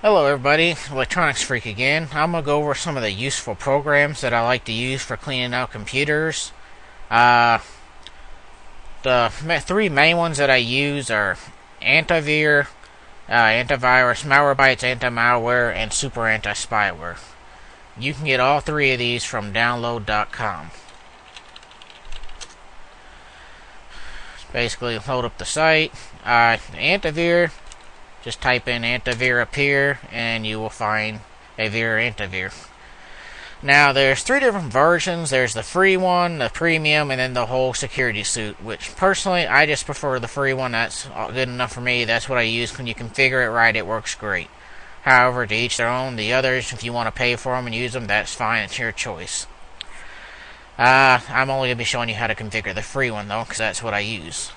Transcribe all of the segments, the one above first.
Hello everybody, Electronics Freak again. I'm going to go over some of the useful programs that I like to use for cleaning out computers. The three main ones that I use are Antivirus, Malwarebytes, Anti-Malware, and Super Anti-Spyware. You can get all three of these from download.com. Basically, load up the site. Antivirus. Just type in Antivir up here and you will find Avir Antivir. Now there's three different versions. There's the free one, the premium, and then the whole security suite, which personally I just prefer the free one. That's good enough for me. That's what I use. When you configure it right, it works great. However, to each their own. The others, if you want to pay for them and use them, that's fine. It's your choice. I'm only going to be showing you how to configure the free one though, because that's what I use.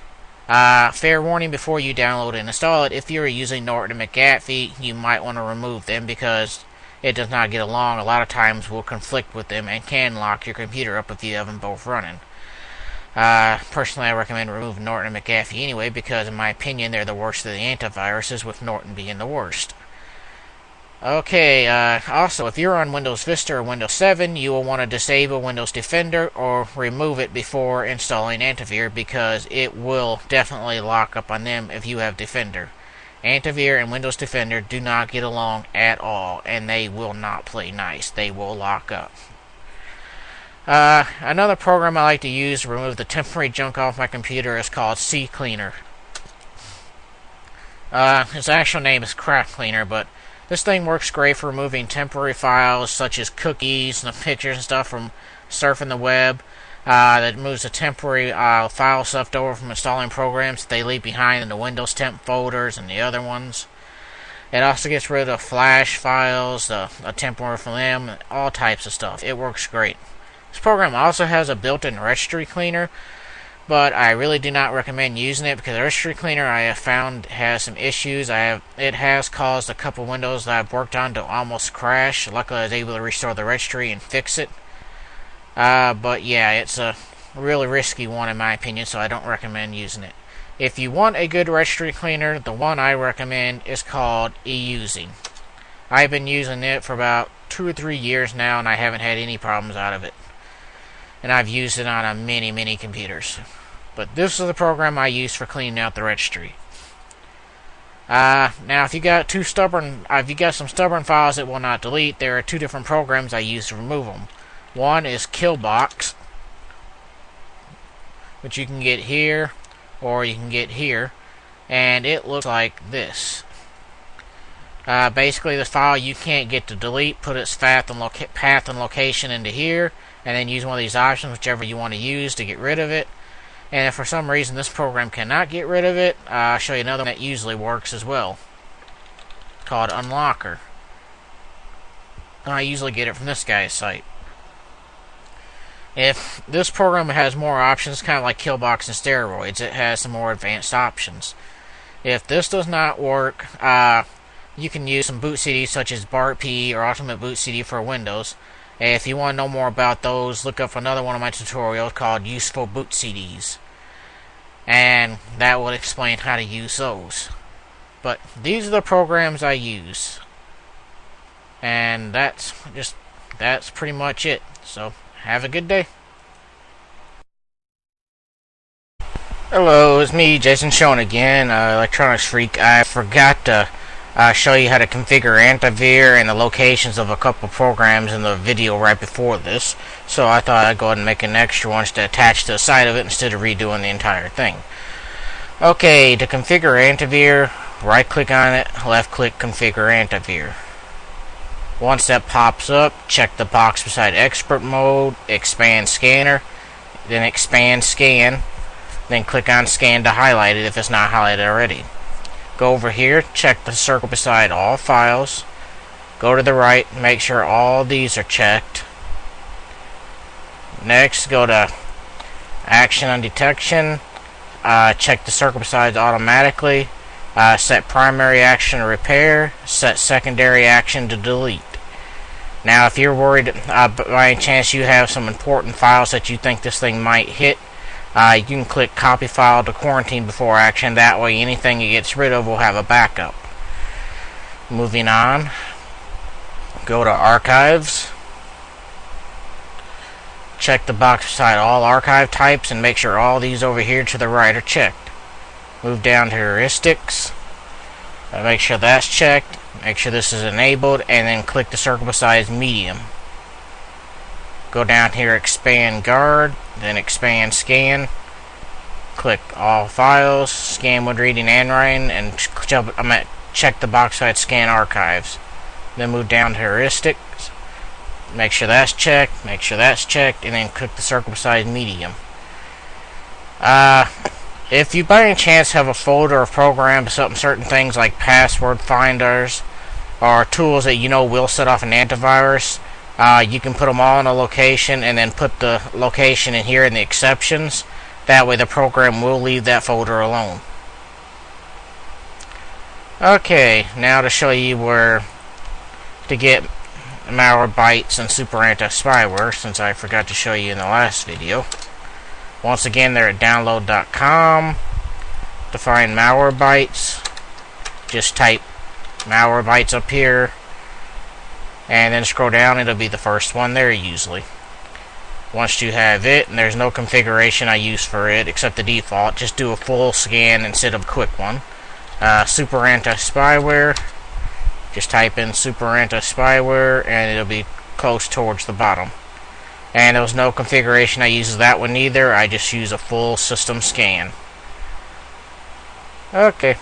Fair warning before you download and install it, if you're using Norton and McAfee, you might want to remove them because it does not get along. A lot of times will conflict with them and can lock your computer up if you have them both running. Personally, I recommend removing Norton and McAfee anyway because, in my opinion, they're the worst of the antiviruses, with Norton being the worst. Okay, also, if you're on Windows Vista or Windows 7, you will want to disable Windows Defender or remove it before installing Antivir because it will definitely lock up on them if you have Defender. Antivir and Windows Defender do not get along at all, and they will not play nice. They will lock up. Another program I like to use to remove the temporary junk off my computer is called CCleaner. Its actual name is Crap Cleaner, but this thing works great for removing temporary files such as cookies and pictures and stuff from surfing the web. That moves the temporary file stuff over from installing programs that they leave behind in the Windows temp folders and the other ones. It also gets rid of flash files, a temporary from them, all types of stuff. It works great. This program also has a built-in registry cleaner, but I really do not recommend using it because the registry cleaner I have found has some issues. It has caused a couple Windows that I've worked on to almost crash. Luckily, I was able to restore the registry and fix it. But yeah, it's a really risky one in my opinion, so I don't recommend using it. If you want a good registry cleaner, the one I recommend is called eUsing. I've been using it for about 2 or 3 years now, and I haven't had any problems out of it. And I've used it on many computers. But this is the program I use for cleaning out the registry. Now, if you got some stubborn files that will not delete, there are two different programs I use to remove them. One is Killbox, which you can get here, or you can get here, and it looks like this. Basically, the file you can't get to delete, put its path and location into here, and then use one of these options, whichever you want to use, to get rid of it. And if for some reason this program cannot get rid of it, I'll show you another one that usually works as well, called Unlocker. I usually get it from this guy's site. If this program has more options, kind of like Killbox and steroids, it has some more advanced options. If this does not work, you can use some boot CDs such as BART-P or Ultimate Boot CD for Windows. If you want to know more about those, look up another one of my tutorials called Useful Boot CDs. And that will explain how to use those. But these are the programs I use. And that's pretty much it. So, have a good day. Hello, it's me, Jason Schoen again, Electronics Freak. I forgot to show you how to configure Antivir and the locations of a couple programs in the video right before this, so I thought I'd go ahead and make an extra one to attach to the side of it instead of redoing the entire thing. Okay, to configure Antivir, right click on it, left click configure Antivir. Once that pops up, check the box beside expert mode, expand scanner, then expand scan, then click on scan to highlight it if it's not highlighted already. Go over here, check the circle beside all files, go to the right, make sure all these are checked. Next, go to action on detection, check the circle beside automatically, set primary action to repair, set secondary action to delete. Now, if you're worried by any chance you have some important files that you think this thing might hit, you can click copy file to quarantine before action. That way anything it gets rid of will have a backup. Moving on, go to Archives. Check the box beside all archive types and make sure all these over here to the right are checked. Move down to Heuristics. Make sure that's checked. Make sure this is enabled, and then click the circle beside Medium. Go down here, Expand Guard, then Expand Scan. Click All Files, Scan with Reading and Writing, and check the box beside Scan Archives. Then move down to Heuristics. Make sure that's checked, make sure that's checked, and then click the circle beside Medium. If you by any chance have a folder of programs, certain things like password finders or tools that you know will set off an antivirus, you can put them all in a location and then put the location in here in the exceptions. That way the program will leave that folder alone. Okay, now to show you where to get Malwarebytes and Super Anti-Spyware, since I forgot to show you in the last video. Once again, they're at download.com. To find Malwarebytes, just type Malwarebytes up here, and then scroll down. It'll be the first one there usually. Once you have it, and there's no configuration I use for it except the default, just do a full scan instead of a quick one. Super Anti-Spyware, just type in Super Anti-Spyware and it'll be close towards the bottom. And there was no configuration I use that one either. I just use a full system scan. Okay.